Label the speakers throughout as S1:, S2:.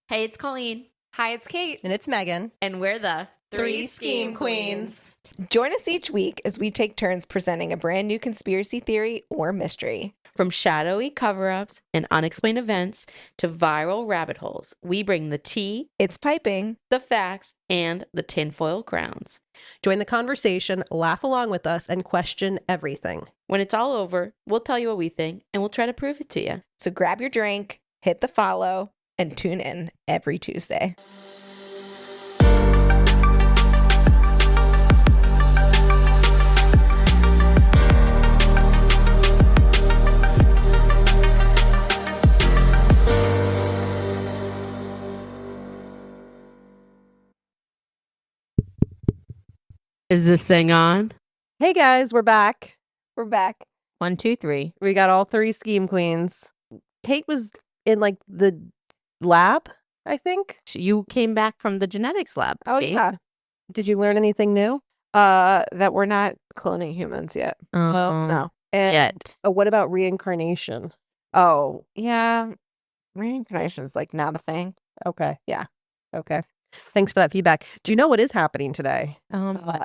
S1: Hey, it's Colleen.
S2: Hi, it's Kate.
S3: And it's Megan.
S1: And we're the
S2: Three Scheme Queens. Join us each week as we take turns presenting a brand new conspiracy theory or mystery.
S1: From shadowy cover-ups and unexplained events to viral rabbit holes, we bring the tea,
S2: It's piping.
S1: the facts, and the tinfoil crowns.
S3: Join the conversation, laugh along with us, and question everything.
S1: When it's all over, we'll tell you what we think, and we'll try to prove it to you.
S2: So grab your drink, hit the follow, and tune in every Tuesday.
S1: Is this thing on?
S3: Hey guys, we're back.
S2: We're back.
S1: 1, 2, 3.
S3: We got all three Scheme Queens. Kate was in like the lab, I think.
S1: You came back from the genetics lab.
S2: Oh,
S1: Kate.
S2: yeah.
S3: Did you learn anything new?
S2: That we're not cloning humans yet.
S1: Uh-uh.
S2: No.
S3: And
S1: Yet.
S3: what about reincarnation?
S2: Oh, yeah. Reincarnation is like not a thing.
S3: Okay.
S2: Yeah.
S3: Okay. Thanks for that feedback. Do you know what is happening today?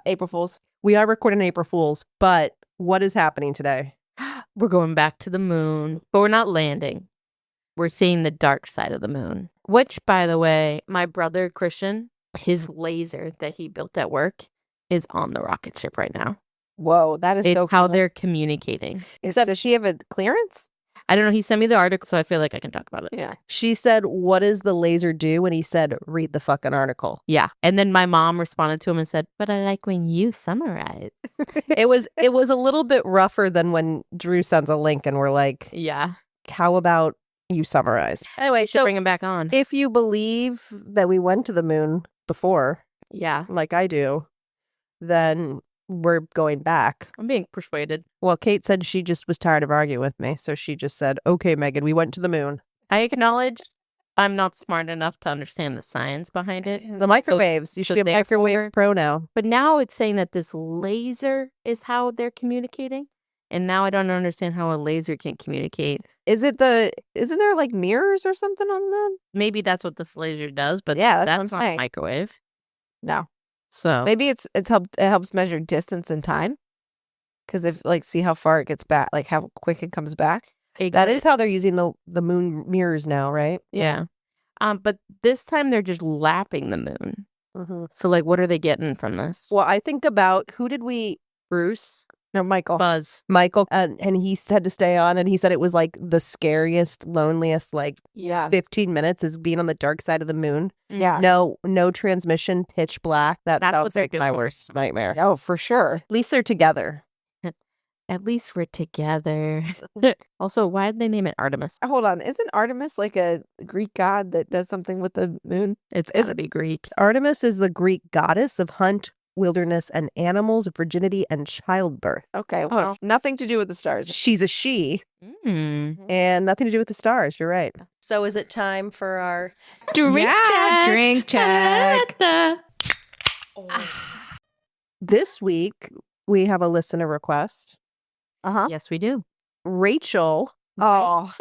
S2: April Fools.
S3: We are recording April Fools, but what is happening today?
S1: We're going back to the moon, but we're not landing. We're seeing the dark side of the moon, which, by the way, my brother Christian, his laser that he built at work is on the rocket ship right now.
S2: Whoa, that is
S1: It's
S2: so
S1: how
S2: cool.
S1: they're communicating.
S2: Does she have a clearance?
S1: I don't know. He sent me the article, so I feel like I can talk about it.
S2: Yeah.
S3: She said, "What does the laser do?" And he said, "Read the fucking article."
S1: Yeah. And then my mom responded to him and said, "But I like when you summarize."
S3: It was a little bit rougher than when Drew sends a link and we're like,
S1: Yeah.
S3: "How about you summarize?" Anyway,
S1: Should
S3: so
S1: bring him back on.
S3: if you believe that we went to the moon before,
S1: Yeah.
S3: like I do, then we're going back.
S1: I'm being persuaded.
S3: Well, Kate said she just was tired of arguing with me, so she just said, "Okay, Megan, we went to the moon."
S1: I acknowledge I'm not smart enough to understand the science behind it.
S3: The microwaves. You should be a microwave pro now.
S1: But now it's saying that this laser is how they're communicating. And now I don't understand how a laser can communicate.
S2: Isn't there like mirrors or something on them?
S1: Maybe that's what this laser does, but
S2: Yeah, that's what I'm
S1: that's not
S2: saying.
S1: microwave.
S2: No.
S1: So
S2: Maybe it helps measure distance and time. Because if see how far it gets back, like how quick it comes back.
S3: That is how they're using the moon mirrors now, right?
S1: yeah. But this time they're just lapping the moon.
S3: Mm-hmm.
S1: So like, what are they getting from this?
S3: Well, I think about
S1: Bruce,
S2: No, Michael.
S1: Buzz.
S3: Michael, and he had to stay on, and he said it was like the scariest, loneliest, like
S2: Yeah.
S3: 15 minutes is being on the dark side of the moon.
S2: Yeah.
S3: No transmission, pitch black. That's
S1: what
S3: sounds
S1: they're
S3: like my
S1: doing.
S3: worst nightmare.
S2: Oh, for sure.
S3: At least they're together.
S1: At least we're together. Also, why did they name it Artemis?
S2: Hold on. Isn't Artemis like a Greek god that does something with the moon?
S1: It's gotta be Greek.
S3: Artemis is the Greek goddess of hunt, wilderness, and animals, virginity, and childbirth.
S2: Okay. Well, nothing to do with the stars.
S3: She's a she,
S1: Mm.
S3: and nothing to do with the stars. You're right. So is it time for our
S1: Drink check.
S2: Drink check.
S3: This week, we have a listener request.
S2: Uh-huh.
S1: Yes, we do.
S3: Rachel,
S2: Oh,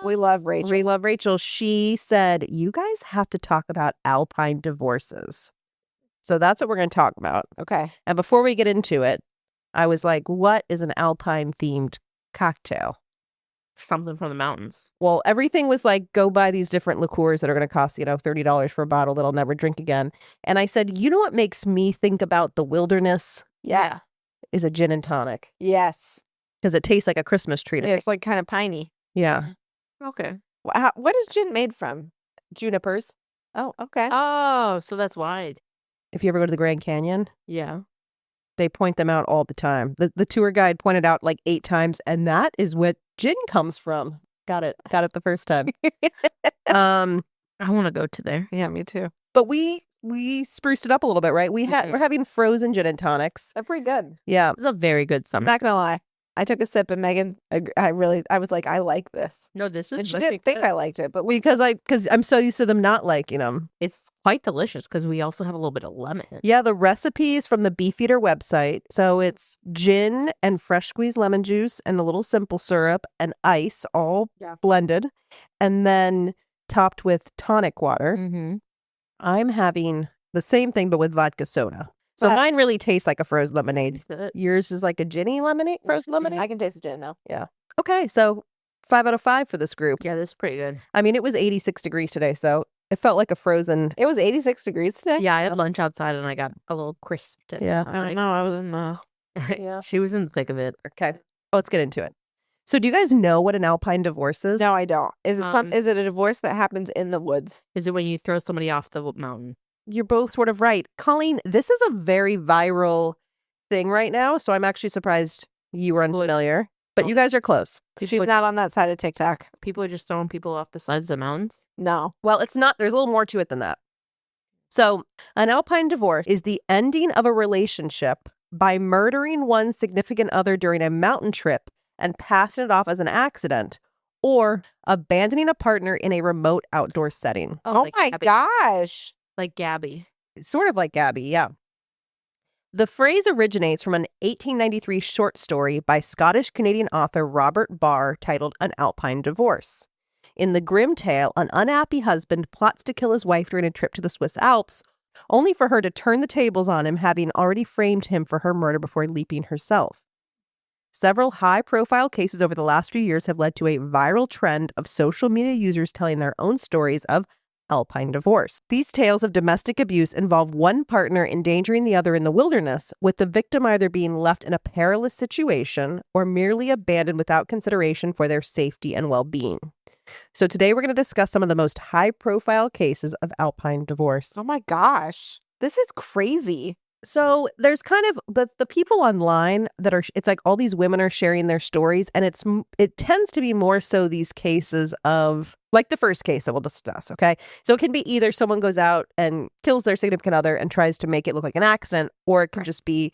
S2: we love Rachel.
S3: we love Rachel. She said, "You guys have to talk about Alpine divorces." So that's what we're going to talk about.
S2: Okay.
S3: And before we get into it, I was like, what is an Alpine themed cocktail?
S1: Something from the mountains.
S3: Well, everything was like, go buy these different liqueurs that are going to cost, $30 for a bottle that I'll never drink again. And I said, you know what makes me think about the wilderness
S2: Yeah.
S3: is a gin and tonic.
S2: Yes.
S3: Because it tastes like a Christmas tree to me.
S2: It's like kind of piney.
S3: Yeah.
S2: Okay. What is gin made from?
S3: Junipers.
S2: Oh, okay.
S1: Oh, so that's why.
S3: If you ever go to the Grand Canyon,
S1: Yeah.
S3: they point them out all the time. The tour guide pointed out like 8 times, and that is what gin comes from. Got it the first time.
S1: I want to go to there.
S2: Yeah, me too.
S3: But we spruced it up a little bit, right? We're having frozen gin and tonics.
S2: They're pretty good.
S3: Yeah.
S1: It's a very good summer.
S2: Not gonna lie. I took a sip and Megan, I was like, I like this.
S1: No, this is.
S2: And she didn't think I liked it, but
S3: Because I'm so used to them not liking them.
S1: It's quite delicious because we also have a little bit of lemon.
S3: Yeah, the recipe is from the Beefeater website. So it's gin and fresh squeezed lemon juice and a little simple syrup and ice all blended. And then topped with tonic water.
S1: Mm-hmm.
S3: I'm having the same thing, but with vodka soda. So
S2: But-
S3: mine really tastes like a frozen lemonade.
S1: It's good.
S3: Yours is like a ginny lemonade, frozen lemonade?
S2: I can taste the gin now.
S3: Yeah. Okay, so 5 out of 5 for this group.
S1: Yeah, this is pretty good.
S3: I mean, it was 86 degrees today, so it felt like a frozen.
S2: It was 86 degrees today.
S1: Yeah, I had lunch outside and I got a little crisp.
S3: Yeah.
S2: I don't know. I was in the.
S3: Yeah.
S1: She was in the thick of it.
S3: Okay, let's get into it. So do you guys know what an Alpine divorce is?
S2: No, I don't. Is it
S1: Is
S2: is it a divorce that happens in the woods?
S1: Is it when you throw somebody off the mountain?
S3: You're both sort of right. Colleen, this is a very viral thing right now, so I'm actually surprised you were unfamiliar. But you guys are close.
S2: She's not on that side of TikTok.
S1: People are just throwing people off the sides of the mountains.
S2: No.
S3: Well, it's not. There's a little more to it than that. So an Alpine divorce is the ending of a relationship by murdering one's significant other during a mountain trip and passing it off as an accident, or abandoning a partner in a remote outdoor setting.
S2: Oh
S1: like
S2: my
S1: Gabby.
S2: gosh.
S1: Like Gabby.
S3: Sort of like Gabby, yeah. The phrase originates from an 1893 short story by Scottish-Canadian author Robert Barr titled An Alpine Divorce. In the grim tale, an unhappy husband plots to kill his wife during a trip to the Swiss Alps, only for her to turn the tables on him, having already framed him for her murder before leaping herself. Several high-profile cases over the last few years have led to a viral trend of social media users telling their own stories of Alpine divorce. These tales of domestic abuse involve one partner endangering the other in the wilderness, with the victim either being left in a perilous situation or merely abandoned without consideration for their safety and well-being. So today we're going to discuss some of the most high-profile cases of Alpine divorce.
S2: Oh my gosh. This is crazy.
S3: So there's kind of the people online that are, it's like all these women are sharing their stories, and it tends to be more so these cases of like the first case that we'll discuss. Okay. So it can be either someone goes out and kills their significant other and tries to make it look like an accident, or it can just be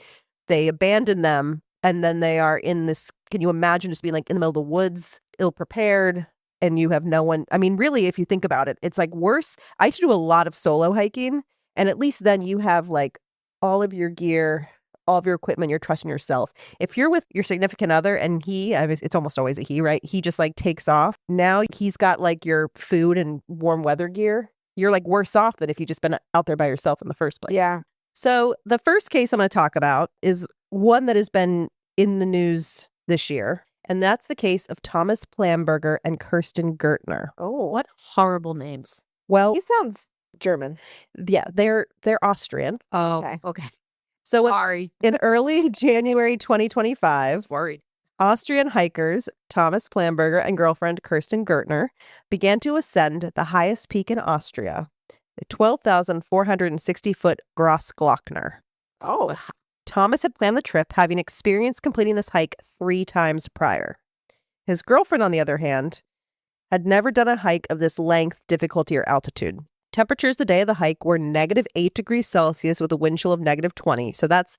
S3: they abandon them and then they are in this, can you imagine just being like in the middle of the woods, ill prepared, and you have no one. I mean, really, if you think about it, it's like worse. I used to do a lot of solo hiking, and at least then you have like all of your gear, all of your equipment, you're trusting yourself. If you're with your significant other and it's almost always a he, right? He just like takes off. Now he's got like your food and warm weather gear. You're like worse off than if you just been out there by yourself in the first place.
S2: Yeah.
S3: So the first case I'm going to talk about is one that has been in the news this year. And that's the case of Thomas Plamberger and Kirsten Gertner.
S2: Oh,
S1: What horrible names.
S3: Well,
S2: he sounds German.
S3: yeah, they're Austrian.
S1: Oh,
S2: Okay.
S1: okay.
S3: So
S1: Sorry.
S3: in early January 2025,
S1: Worried.
S3: Austrian hikers Thomas Plamberger and girlfriend Kirsten Gertner began to ascend the highest peak in Austria, the 12,460-foot Grossglockner.
S2: Oh.
S3: Thomas had planned the trip, having experience completing this hike 3 times prior. His girlfriend, on the other hand, had never done a hike of this length, difficulty, or altitude. Temperatures the day of the hike were -8 degrees Celsius with a wind chill of -20. So that's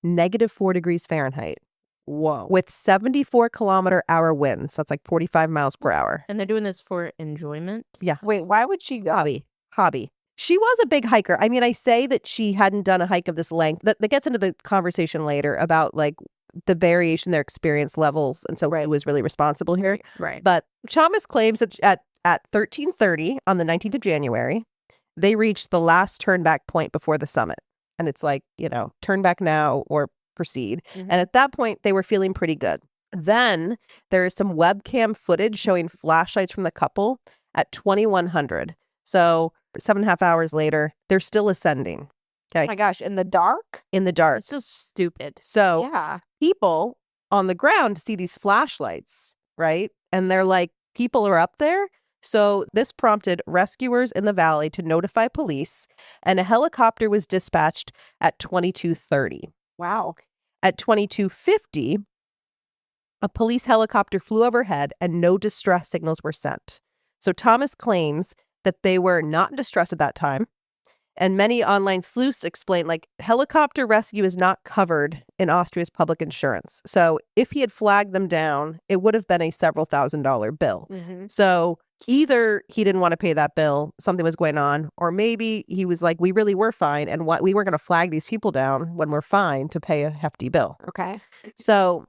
S3: -4 degrees Fahrenheit.
S2: Whoa.
S3: With 74-kilometer-hour winds. So that's like 45 miles per hour.
S1: And they're doing this for enjoyment?
S2: Wait, why would she go?
S3: Hobby. She was a big hiker. I mean, I say that she hadn't done a hike of this length. That gets into the conversation later about like the variation, their experience levels. And so who was really responsible here.
S1: Right.
S3: But Thomas claims that at 13:30 on the 19th of January, they reached the last turn back point before the summit. And it's like, turn back now or proceed.
S1: Mhm.
S3: And at that point, they were feeling pretty good. Then there is some webcam footage showing flashlights from the couple at 2100. So 7.5 hours later, they're still ascending.
S2: Oh my gosh, in the dark?
S3: In the dark.
S1: It's just stupid.
S3: So
S2: Yeah.
S3: people on the ground see these flashlights, right? And they're like, people are up there. So this prompted rescuers in the valley to notify police, and a helicopter was dispatched at 22:30.
S2: Wow.
S3: At 22:50, a police helicopter flew overhead and no distress signals were sent. So Thomas claims that they were not in distress at that time. And many online sleuths explain, like, helicopter rescue is not covered in Austria's public insurance. So if he had flagged them down, it would have been a several $1,000 bill.
S2: Mm-hmm.
S3: So either he didn't want to pay that bill, something was going on, or maybe he was like, we really were fine, and we weren't going to flag these people down when we're fine to pay a hefty bill.
S2: Okay.
S3: So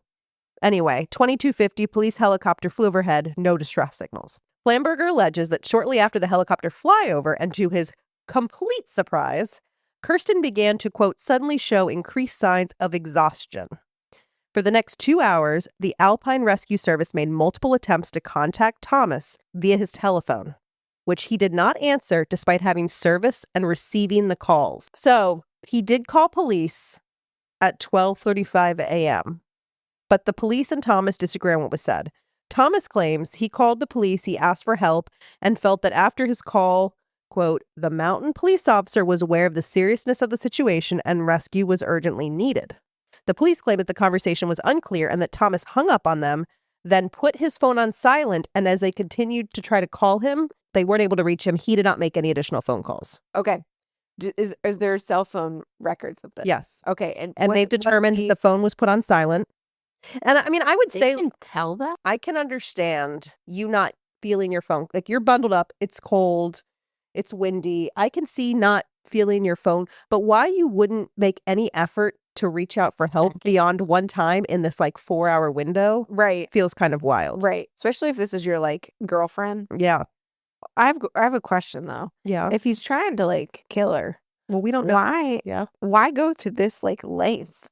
S3: anyway, 22:50, police helicopter flew overhead, no distress signals. Flamberger alleges that shortly after the helicopter flyover, and to his complete surprise, Kirsten began to, quote, suddenly show increased signs of exhaustion. For the next 2 hours, the Alpine Rescue Service made multiple attempts to contact Thomas via his telephone, which he did not answer despite having service and receiving the calls. So he did call police at 12:35 a.m., but the police and Thomas disagree on what was said. Thomas claims he called the police, he asked for help, and felt that after his call, quote, the mountain police officer was aware of the seriousness of the situation and rescue was urgently needed. The police claim that the conversation was unclear and that Thomas hung up on them, then put his phone on silent, and as they continued to try to call him, they weren't able to reach him. He did not make any additional phone calls.
S2: Okay. Is there cell phone records of this?
S3: Yes.
S2: Okay.
S3: And they've determined the phone was put on silent. And I mean, I would say,
S1: can tell that.
S3: I can understand you not feeling your phone. Like, you're bundled up, it's cold, it's windy. I can see not feeling your phone, but why you wouldn't make any effort to reach out for help beyond one time in this like 4-hour window,
S2: right,
S3: feels kind of wild.
S2: Right. Especially if this is your like girlfriend.
S3: Yeah.
S2: I have a question though.
S3: Yeah.
S2: If he's trying to like kill her,
S3: Well, we don't know.
S2: why?
S3: Yeah.
S2: Why go to this like length?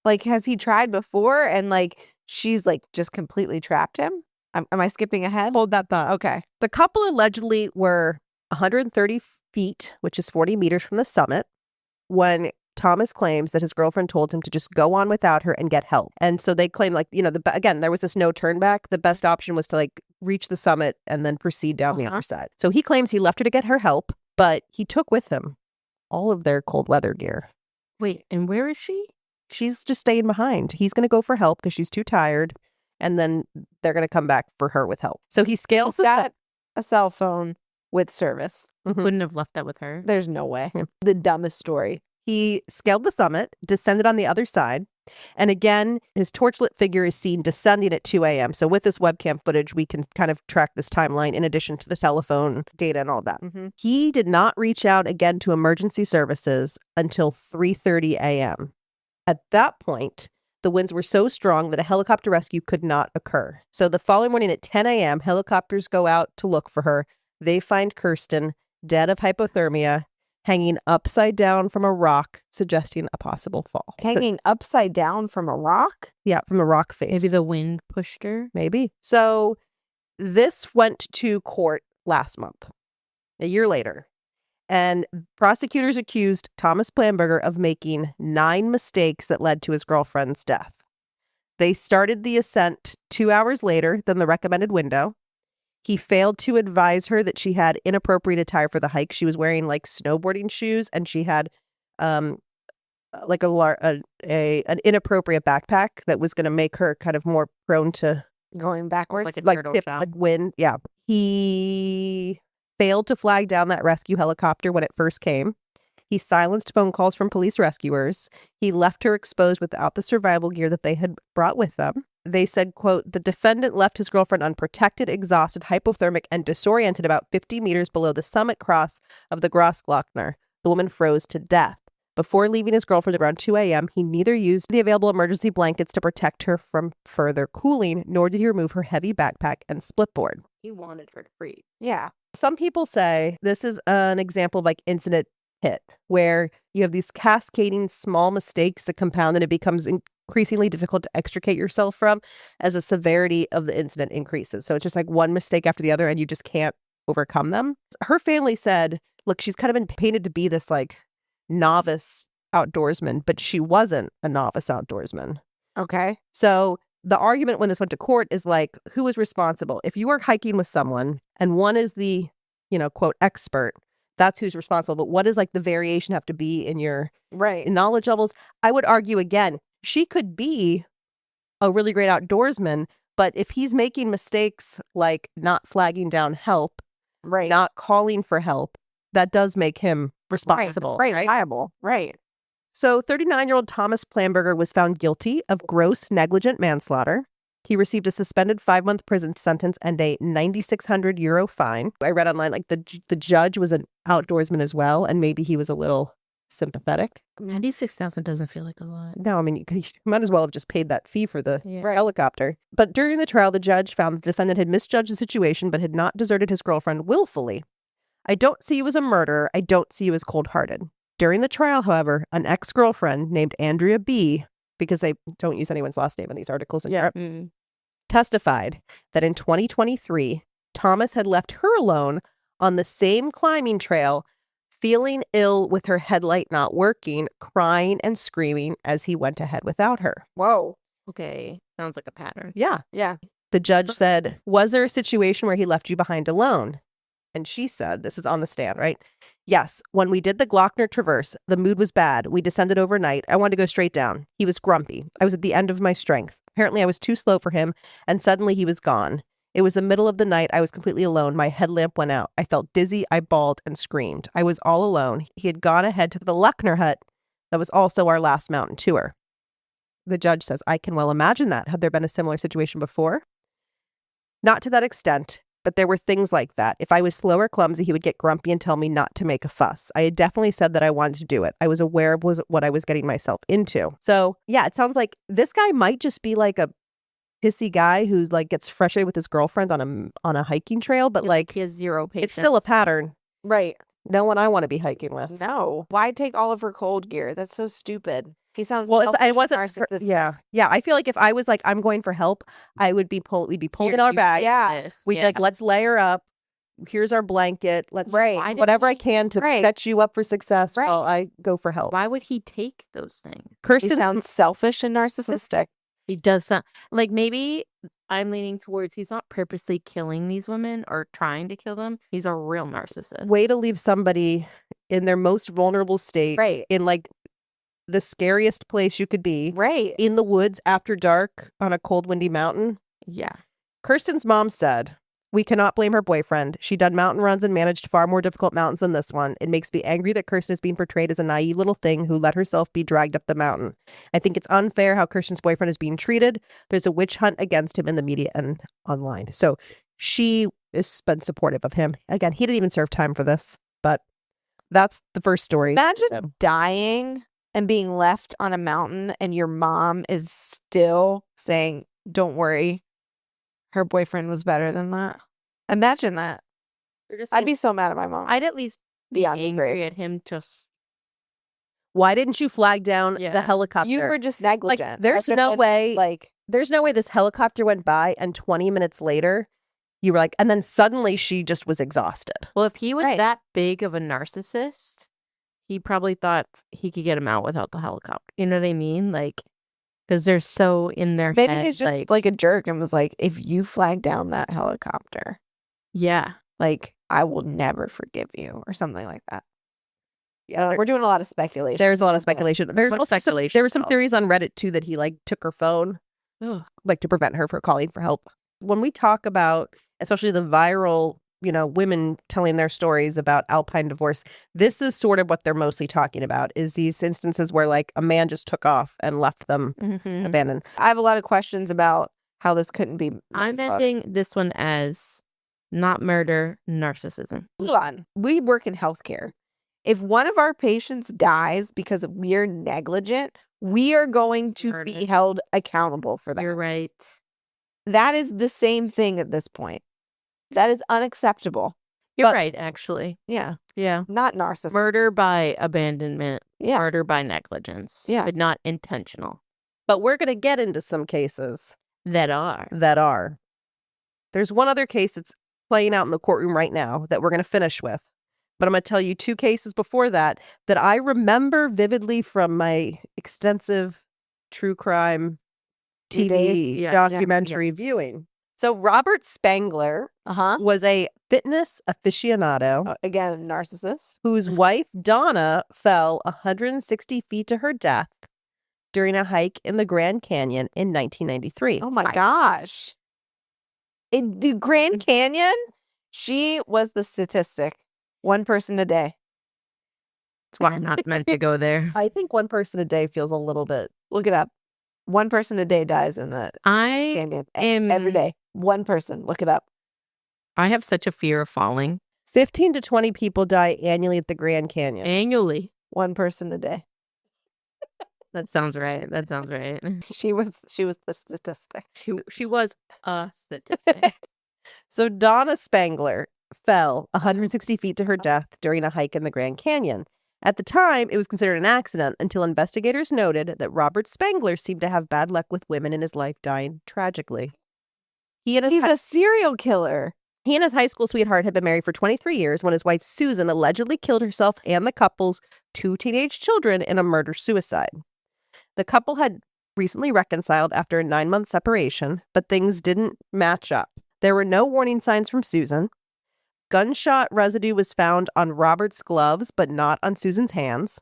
S2: Like, has he tried before and like she's like just completely trapped him? Am I skipping ahead?
S3: Hold that thought.
S2: Okay.
S3: The couple allegedly were 130 feet, which is 40 meters from the summit, when Thomas claims that his girlfriend told him to just go on without her and get help. And so they claim, like, you know, again, there was this no turn back. The best option was to like reach the summit and then proceed down the other side. So he claims he left her to get her help, but he took with him all of their cold weather gear.
S1: Wait, and where is she?
S3: She's just staying behind. He's going to go for help because she's too tired. And then they're going to come back for her with help. So he scales
S2: Is that a cell phone with service?
S1: Wouldn't have left that with her.
S2: There's no way. The dumbest story.
S3: He scaled the summit, descended on the other side, and again, his torchlit figure is seen descending at 2 a.m. So with this webcam footage, we can kind of track this timeline in addition to the telephone data and all that. He did not reach out again to emergency services until 3:30 a.m. At that point, the winds were so strong that a helicopter rescue could not occur. So the following morning at 10 a.m., helicopters go out to look for her. They find Kirsten dead of hypothermia, hanging upside down from a rock, suggesting a possible fall.
S2: Hanging upside down from a rock?
S3: Yeah, from a rock face.
S1: Maybe the wind pushed her.
S3: Maybe. So this went to court last month, a year later. And prosecutors accused Thomas Flamberger of making 9 mistakes that led to his girlfriend's death. They started the ascent 2 hours later than the recommended window. He failed to advise her that she had inappropriate attire for the hike. She was wearing like snowboarding shoes, and she had like an inappropriate backpack that was going to make her kind of more prone to
S2: going backwards,
S1: like a turtle shell.
S3: like wind. Yeah. He failed to flag down that rescue helicopter when it first came. He silenced phone calls from police rescuers. He left her exposed without the survival gear that they had brought with them. They said, quote, the defendant left his girlfriend unprotected, exhausted, hypothermic, and disoriented about 50 meters below the summit cross of the Grossglockner. The woman froze to death. Before leaving his girlfriend around 2 a.m., he neither used the available emergency blankets to protect her from further cooling, nor did he remove her heavy backpack and splitboard.
S1: He wanted her to freeze.
S2: Yeah.
S3: Some people say this is an example of like incident hit, where you have these cascading small mistakes that compound and it becomes increasingly difficult to extricate yourself from as the severity of the incident increases. So it's just like one mistake after the other and you just can't overcome them. Her family said, look, she's kind of been painted to be this like novice outdoorsman, but she wasn't a novice outdoorsman.
S2: Okay.
S3: So the argument when this went to court is like, who is responsible? If you are hiking with someone and one is the, you know, quote, expert, that's who's responsible. But what does like the variation have to be in your knowledge levels? I would argue again, she could be a really great outdoorsman, but if he's making mistakes like not flagging down help, not calling for help, that does make him responsible.
S2: Right. Liable. Right.
S3: So 39-year-old Thomas Flamberger was found guilty of gross negligent manslaughter. He received a suspended 5-month prison sentence and a 9,600 euro fine. I read online like the judge was an outdoorsman as well, and maybe he was a little sympathetic.
S1: 96,000 doesn't feel like a lot.
S3: No, I mean, you might as well have just paid that fee for the
S1: Yeah.
S3: helicopter. But during the trial, the judge found the defendant had misjudged the situation but had not deserted his girlfriend willfully. I don't see you as a murderer. I don't see you as cold-hearted. During the trial, however, an ex-girlfriend named Andrea B., because they don't use anyone's last name in these articles in Europe, testified that in 2023, Thomas had left her alone on the same climbing trail, feeling ill with her headlight not working, crying and screaming as he went ahead without her.
S2: Whoa.
S1: Okay. Sounds like a pattern.
S3: Yeah.
S2: Yeah.
S3: The judge said, was there a situation where he left you behind alone? And she said, this is on the stand, right? Yes. When we did the Glockner Traverse, the mood was bad. We descended overnight. I wanted to go straight down. He was grumpy. I was at the end of my strength. Apparently, I was too slow for him, and suddenly he was gone. It was the middle of the night. I was completely alone. My headlamp went out. I felt dizzy. I bawled and screamed. I was all alone. He had gone ahead to the Luckner hut. That was also our last mountain tour. The judge says, I can well imagine that. Had there been a similar situation before? Not to that extent, but there were things like that. If I was slow or clumsy, he would get grumpy and tell me not to make a fuss. I had definitely said that I wanted to do it. I was aware of what I was getting myself into. So yeah, it sounds like this guy might just be like a pissy guy who's like gets frustrated with his girlfriend on a hiking trail, but like
S1: he has zero patience.
S3: it's still a pattern.
S2: Right.
S3: No one I want to be hiking with.
S2: No. Why take all of her cold gear? That's so stupid. He sounds
S3: Well, if
S2: selfish
S3: I
S2: and
S3: wasn't,
S2: narcissistic.
S3: yeah. I feel like if I was like, I'm going for help, we'd be pulling in our bags.
S2: Yeah.
S3: We'd like, let's layer up. Here's our blanket. Let's
S2: Right.
S3: whatever I can to
S2: Right.
S3: set you up for success.
S2: Right.
S3: While I go for help.
S1: Why would he take those things?
S2: He
S3: Kirsten
S2: sounds selfish and narcissistic.
S1: He does not. Like, maybe I'm leaning towards he's not purposely killing these women or trying to kill them. He's a real narcissist.
S3: way to leave somebody in their most vulnerable state.
S2: Right.
S3: In like the scariest place you could be.
S2: Right.
S3: In the woods after dark on a cold, windy mountain.
S1: Yeah.
S3: Kirsten's mom said, we cannot blame her boyfriend. She done mountain runs and managed far more difficult mountains than this one. It makes me angry that Kirsten is being portrayed as a naive little thing who let herself be dragged up the mountain. I think it's unfair how Kirsten's boyfriend is being treated. There's a witch hunt against him in the media and online. So she has been supportive of him. Again, he didn't even serve time for this, but that's the first story.
S2: Imagine dying and being left on a mountain and your mom is still saying, don't worry, her boyfriend was better than that. Imagine that. I'd be so mad at my mom.
S1: I'd at least be
S2: Beyond
S1: angry
S2: angry.
S1: at him. Just
S3: Why didn't you flag down the
S1: Yeah.
S3: helicopter?
S2: You were just negligent.
S3: Like, there's
S2: I
S3: no
S2: should've
S3: way.
S2: been, like,
S3: There's no way this helicopter went by and 20 minutes later, you were like, and then suddenly she just was exhausted.
S1: well, if he was
S2: Right.
S1: that big of a narcissist, he probably thought he could get him out without the helicopter. You know what I mean? Like, because they're so in their
S2: maybe
S1: head.
S2: he's just like a jerk and was like, if you flag down that helicopter,
S1: yeah.
S2: like, I will never forgive you or something like that. Yeah, we're doing a lot of speculation.
S3: There's a lot of speculation. There's
S1: What
S3: also
S1: speculation?
S3: there were some theories on Reddit too that he like took her phone,
S1: Ugh.
S3: like to prevent her from calling for help. When we talk about, especially the viral, women telling their stories about Alpine Divorce, this is sort of what they're mostly talking about, is these instances where like a man just took off and left them
S1: Mhm.
S3: abandoned.
S2: I have a lot of questions about how this couldn't be
S1: I'm
S2: manslaughter.
S1: ending this one as not murder, narcissism.
S2: Hold on. We work in healthcare. If one of our patients dies because we're negligent, we are going to be
S1: Murder.
S2: held accountable for that.
S1: You're right.
S2: That is the same thing at this point. That is unacceptable.
S1: You're
S3: But-
S1: right, actually.
S2: Yeah.
S1: Yeah.
S2: Not narcissism.
S1: Murder by abandonment,
S2: Yeah.
S1: murder by negligence.
S2: Yeah.
S1: But not intentional.
S3: But we're going to get into some cases
S1: That are.
S3: that are. There's one other case that's playing out in the courtroom right now that we're going to finish with. But I'm going to tell you two cases before that I remember vividly from my extensive true crime TV
S1: Yeah,
S3: documentary viewing. So Robert Spangler
S2: Uh-huh.
S3: was a fitness aficionado
S2: Again, a narcissist.
S3: whose wife, Donna, fell 160 feet to her death during a hike in the Grand Canyon in 1993.
S2: Oh my gosh. In the Grand Canyon, she was the statistic. One person a day.
S1: That's why I'm not meant to go there.
S3: I think one person a day feels a little bit.
S2: Look it up. One person a day dies in the
S1: I
S2: canyon.
S1: am
S2: Every day. One person. Look it up.
S1: I have such a fear of falling
S3: 15 to 20 people die annually at the Grand Canyon.
S1: annually.
S2: One person a day.
S1: That sounds right. That sounds right.
S2: She was the statistic.
S1: She was a statistic.
S3: So Donna Spangler fell 160 feet to her death during a hike in the Grand Canyon. At the time, it was considered an accident until investigators noted that Robert Spangler seemed to have bad luck with women in his life dying tragically.
S2: He's a serial killer.
S3: He and his high school sweetheart had been married for 23 years when his wife Susan allegedly killed herself and the couple's 2 teenage children in a murder-suicide. The couple had recently reconciled after a 9-month separation, but things didn't match up. There were no warning signs from Susan. Gunshot residue was found on Robert's gloves, but not on Susan's hands.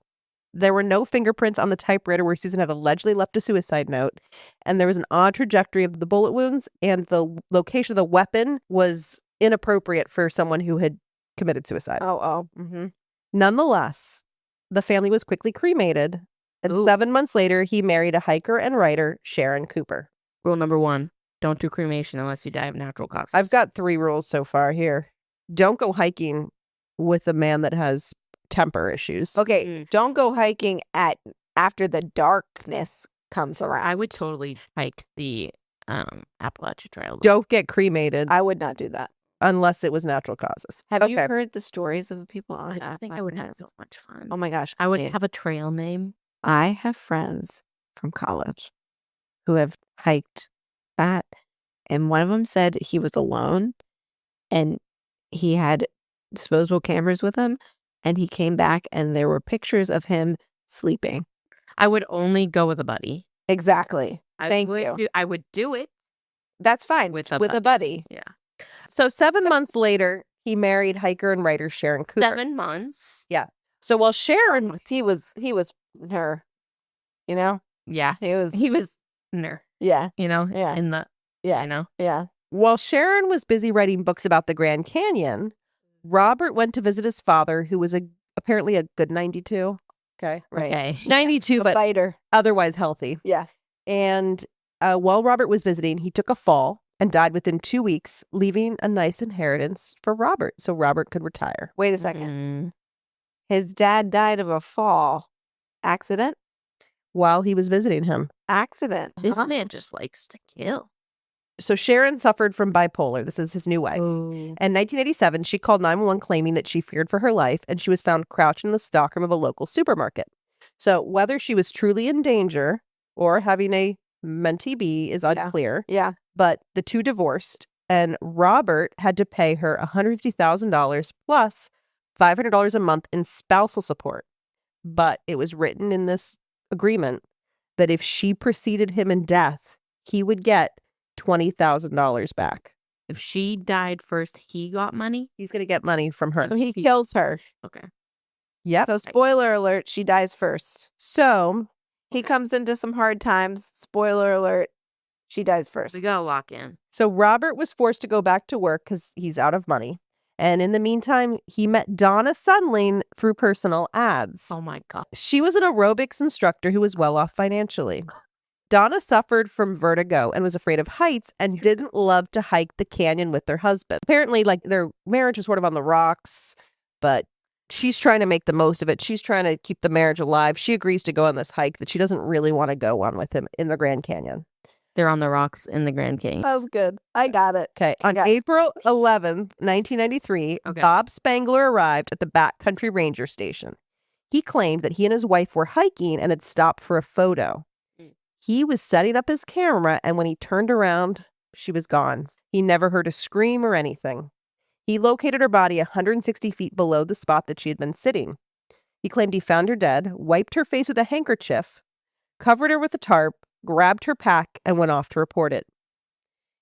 S3: There were no fingerprints on the typewriter where Susan had allegedly left a suicide note. And there was an odd trajectory of the bullet wounds, and the location of the weapon was inappropriate for someone who had committed suicide.
S2: Mm-hmm.
S3: Nonetheless, the family was quickly cremated. And 7 months later, he married a hiker and writer, Sharon Cooper.
S1: Rule number 1, don't do cremation unless you die of natural causes.
S3: I've got 3 rules so far here. Don't go hiking with a man that has temper issues.
S2: Okay, don't go hiking after the darkness comes around.
S1: I would totally hike the Appalachia Trail.
S3: Don't get cremated
S2: I would not do that.
S3: unless it was natural causes.
S2: Have you heard the stories of the people on
S1: I think I would have so much fun.
S2: Oh my gosh.
S1: I would have a trail name.
S2: I have friends from college who have hiked that, and one of them said he was alone and he had disposable cameras with him, and he came back and there were pictures of him sleeping.
S1: I would only go with a buddy.
S2: Exactly. Thank you.
S1: I would do it.
S2: That's fine.
S1: With
S2: With
S1: a
S2: a buddy.
S1: Yeah.
S3: So 7 months later, he married hiker and writer Sharon Cooper.
S1: 7 months.
S3: So while Sharon,
S2: He was her, you know?
S1: Yeah.
S2: He was
S1: Ner.
S2: yeah.
S1: You know?
S2: Yeah.
S1: In the,
S2: Yeah.
S1: you know?
S2: Yeah.
S3: while Sharon was busy writing books about the Grand Canyon, Robert went to visit his father, who was apparently a good 92. Okay.
S2: Right.
S1: Okay.
S3: 92,
S2: A
S3: but
S2: fighter.
S3: otherwise healthy.
S2: Yeah.
S3: And while Robert was visiting, he took a fall and died within 2 weeks, leaving a nice inheritance for Robert so Robert could retire.
S2: Wait a second.
S1: Mm.
S2: His dad died of a fall. Accident?
S3: While he was visiting him.
S2: Accident.
S1: This
S2: Huh?
S1: man just likes to kill.
S3: So Sharon suffered from bipolar. This is his new wife.
S1: Ooh.
S3: In 1987, she called 911 claiming that she feared for her life, and she was found crouched in the stockroom of a local supermarket. So whether she was truly in danger or having a mentee B is unclear,
S2: Yeah.
S3: but the two divorced, and Robert had to pay her $150,000 plus $500 a month in spousal support. But it was written in this agreement that if she preceded him in death, he would get $20,000 back.
S1: If she died first, he got money?
S3: He's going to get money from her.
S2: So he kills her.
S1: Okay.
S3: Yep.
S2: So spoiler alert, she dies first.
S3: So
S2: He comes into some hard times. Spoiler alert, she dies first.
S1: We gotta lock in.
S3: Robert was forced to go back to work because he's out of money. And in the meantime, he met Donna Sunling through personal ads.
S1: Oh my God.
S3: She was an aerobics instructor who was well off financially. Donna suffered from vertigo and was afraid of heights and didn't love to hike the canyon with their husband. Apparently, their marriage was sort of on the rocks, but she's trying to make the most of it. She's trying to keep the marriage alive. She agrees to go on this hike that she doesn't really want to go on with him in the Grand Canyon.
S1: They're on the rocks in the Grand Canyon.
S2: That was good. I got it.
S3: Okay. On April 11th, 1993,
S1: Okay.
S3: Bob Spangler arrived at the Backcountry Ranger Station. He claimed that he and his wife were hiking and had stopped for a photo. He was setting up his camera, and when he turned around, she was gone. He never heard a scream or anything. He located her body 160 feet below the spot that she had been sitting. He claimed he found her dead, wiped her face with a handkerchief, covered her with a tarp, grabbed her pack, and went off to report it.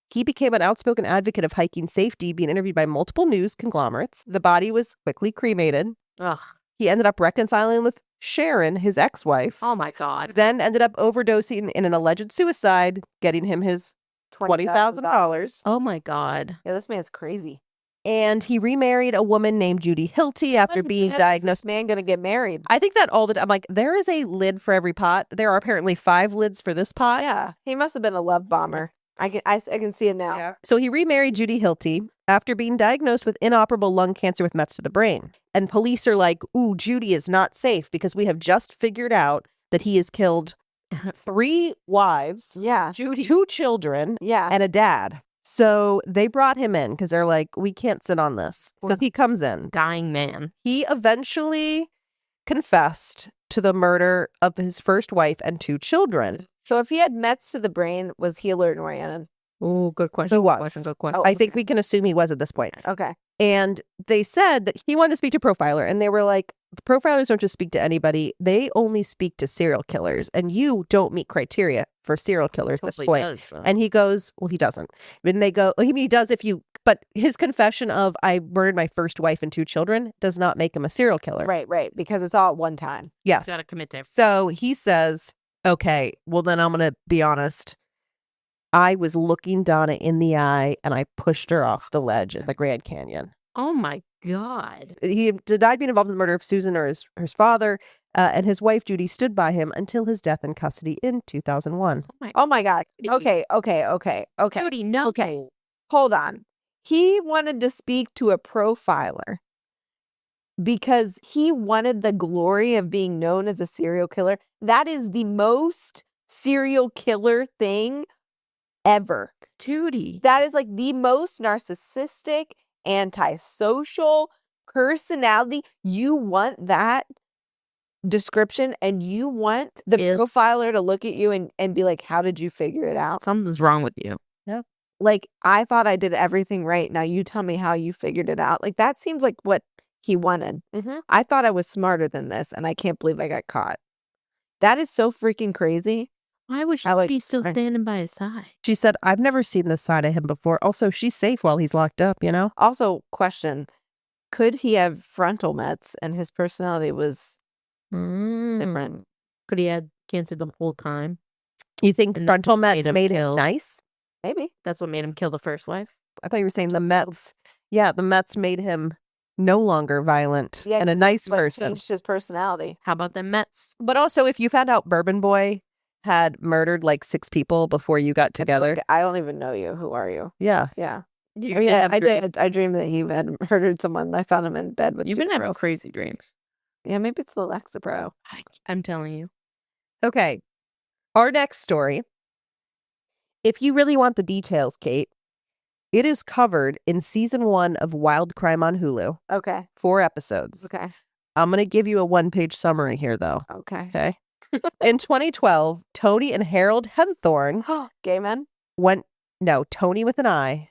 S3: He became an outspoken advocate of hiking safety, being interviewed by multiple news conglomerates. The body was quickly cremated.
S1: Ugh.
S3: He ended up reconciling with Sharon, his ex-wife,
S1: Oh my God.
S3: then ended up overdosing in an alleged suicide, getting him his $20,000.
S1: Oh my God.
S2: Yeah, this man's crazy.
S3: And he remarried a woman named Judy Hilty after being diagnosed.
S2: This man gonna get married.
S3: I think that all the time, I'm like, there is a lid for every pot. There are apparently 5 lids for this pot.
S2: Yeah, he must have been a love bomber. I can see it now.
S3: So he remarried Judy Hilty after being diagnosed with inoperable lung cancer with mets to the brain. And police are like, ooh, Judy is not safe because we have just figured out that he has killed 3 wives,
S2: Yeah.
S1: Judy.
S3: 2 children,
S2: Yeah.
S3: and a dad. So they brought him in because they're like, we can't sit on this. So he comes in.
S1: Dying man.
S3: He eventually confessed to the murder of his first wife and 2 children.
S2: So if he had mets to the brain, was he alert in Rhiannon?
S1: Oh, good question.
S3: He was.
S1: Good question.
S2: Oh,
S3: I think we can assume he was at this point.
S2: Okay.
S3: And they said that he wanted to speak to a profiler, and they were like, the profilers don't just speak to anybody. They only speak to serial killers, and you don't meet criteria for serial killers at this
S1: Totally
S3: point.
S1: does, though.
S3: And he goes, well, he doesn't. And they go, well, he does if you, but his confession of I murdered my first wife and 2 children does not make him a serial killer.
S2: Right. Because it's all at one time.
S3: Yes.
S1: Got to commit to everything.
S3: So he says, okay, well, then I'm going to be honest. I was looking Donna in the eye and I pushed her off the ledge in the Grand Canyon.
S1: Oh my God.
S3: He denied being involved in the murder of Susan or his father, and his wife Judy stood by him until his death in custody in 2001.
S2: Oh my God.
S1: Judy.
S2: Okay.
S1: Judy, no.
S2: Okay. Hold on. He wanted to speak to a profiler because he wanted the glory of being known as a serial killer. That is the most serial killer thing ever.
S1: Judy.
S2: That is like the most narcissistic, antisocial personality. You want that description, and you want the profiler to look at you and be like, how did you figure it out?
S1: Something's wrong with you.
S2: Like, I thought I did everything right. Now you tell me how you figured it out. Like, that seems like what he wanted.
S3: Mm-hmm.
S2: I thought I was smarter than this, and I can't believe I got caught. That is so freaking crazy.
S1: Why would she be still standing by his side?
S3: She said, I've never seen this side of him before. Also, she's safe while he's locked up, you know?
S2: Also, question, could he have frontal mets and his personality was different?
S1: Could he have cancer the whole time?
S3: You think
S1: And
S3: frontal mets made him
S1: kill.
S3: nice?
S2: Maybe.
S1: That's what made him kill the first wife?
S3: I thought you were saying the Mets. Yeah, the Mets made him no longer violent and a nice person.
S2: Changed his personality.
S1: How about them Mets?
S3: But also, if you found out Bourbon Boy had murdered like 6 people before you got together.
S2: I don't even know you. Who are you?
S3: Yeah.
S2: Yeah.
S1: Yeah,
S2: I did. I dreamed that he had murdered someone. I found him in bed with
S1: You've
S2: 2
S1: been having
S2: girls.
S1: crazy dreams.
S2: Yeah, maybe it's the Lexapro.
S1: I'm telling you.
S3: Okay. Our next story. If you really want the details, Kate, it is covered in season 1 of Wild Crime on Hulu.
S2: Okay.
S3: 4 episodes.
S2: Okay.
S3: I'm going to give you a 1-page summary here, though.
S2: Okay.
S3: Okay. In 2012, Tony and Harold Henthorne
S2: Gay men?
S3: Tony with an I.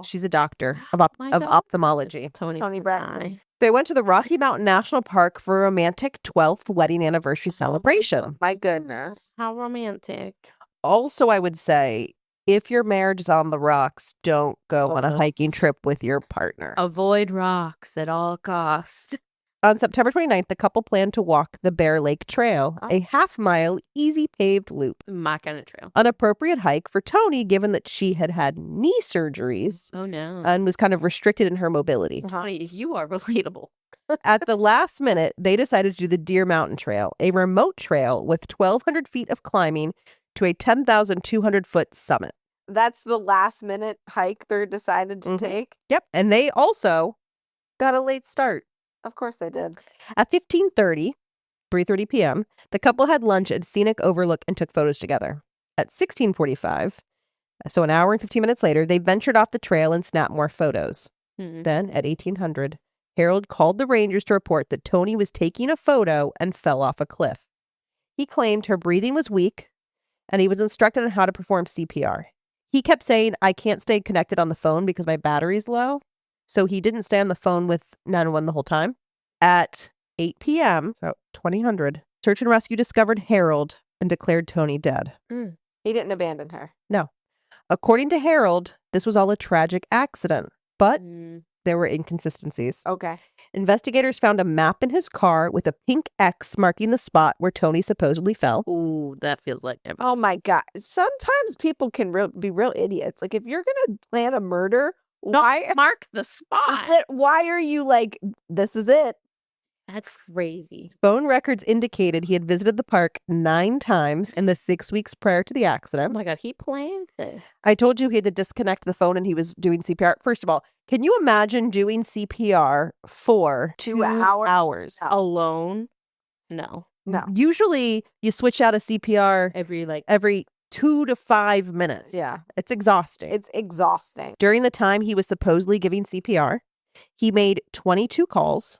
S3: She's a doctor of
S1: My
S3: of
S1: God.
S3: ophthalmology.
S2: Tony Braxton.
S3: They went to the Rocky Mountain National Park for a romantic 12th wedding anniversary celebration.
S2: My goodness.
S1: How romantic.
S3: Also, I would say, if your marriage is on the rocks, don't go on a hiking trip with your partner.
S1: Avoid rocks at all costs.
S3: On September 29th, the couple planned to walk the Bear Lake Trail, a half-mile, easy paved loop.
S1: My kind of trail.
S3: An appropriate hike for Tony, given that she had had knee surgeries
S1: Oh, no.
S3: and was kind of restricted in her mobility.
S1: Tony, you are relatable.
S3: At the last minute, they decided to do the Deer Mountain Trail, a remote trail with 1,200 feet of climbing to a 10,200-foot summit.
S2: That's the last minute hike they're decided to take?
S3: Yep. And they also got a late start.
S2: Of course they did.
S3: At 3:30 p.m., the couple had lunch at Scenic Overlook and took photos together. At 16:45, so an hour and 15 minutes later, they ventured off the trail and snapped more photos. Then, at 1800, Harold called the rangers to report that Tony was taking a photo and fell off a cliff. He claimed her breathing was weak, and he was instructed on how to perform CPR. He kept saying, I can't stay connected on the phone because my battery's low. So he didn't stay on the phone with 911 the whole time. At 8 p.m., so 2000, search and rescue discovered Harold and declared Tony dead.
S2: He didn't abandon her.
S3: No. According to Harold, this was all a tragic accident, but there were inconsistencies.
S2: Okay.
S3: Investigators found a map in his car with a pink X marking the spot where Tony supposedly fell.
S1: Ooh, that feels like evidence.
S2: Oh my God. Sometimes people can be real idiots. Like, if you're going to plan a murder, why
S1: mark the spot?
S2: Why are you like, this is it?
S1: That's crazy.
S3: Phone records indicated he had visited the park 9 times in the 6 weeks prior to the
S1: Oh
S3: accident.
S1: my God, he planned this.
S3: I told you he had to disconnect the phone and he was doing CPR. First of all, can you imagine doing CPR for
S2: 2 hours?
S1: Alone? No.
S2: No.
S3: Usually you switch out a CPR
S1: Every
S3: 2 to 5 minutes.
S2: Yeah.
S3: It's exhausting.
S2: It's exhausting.
S3: During the time he was supposedly giving CPR, he made 22 calls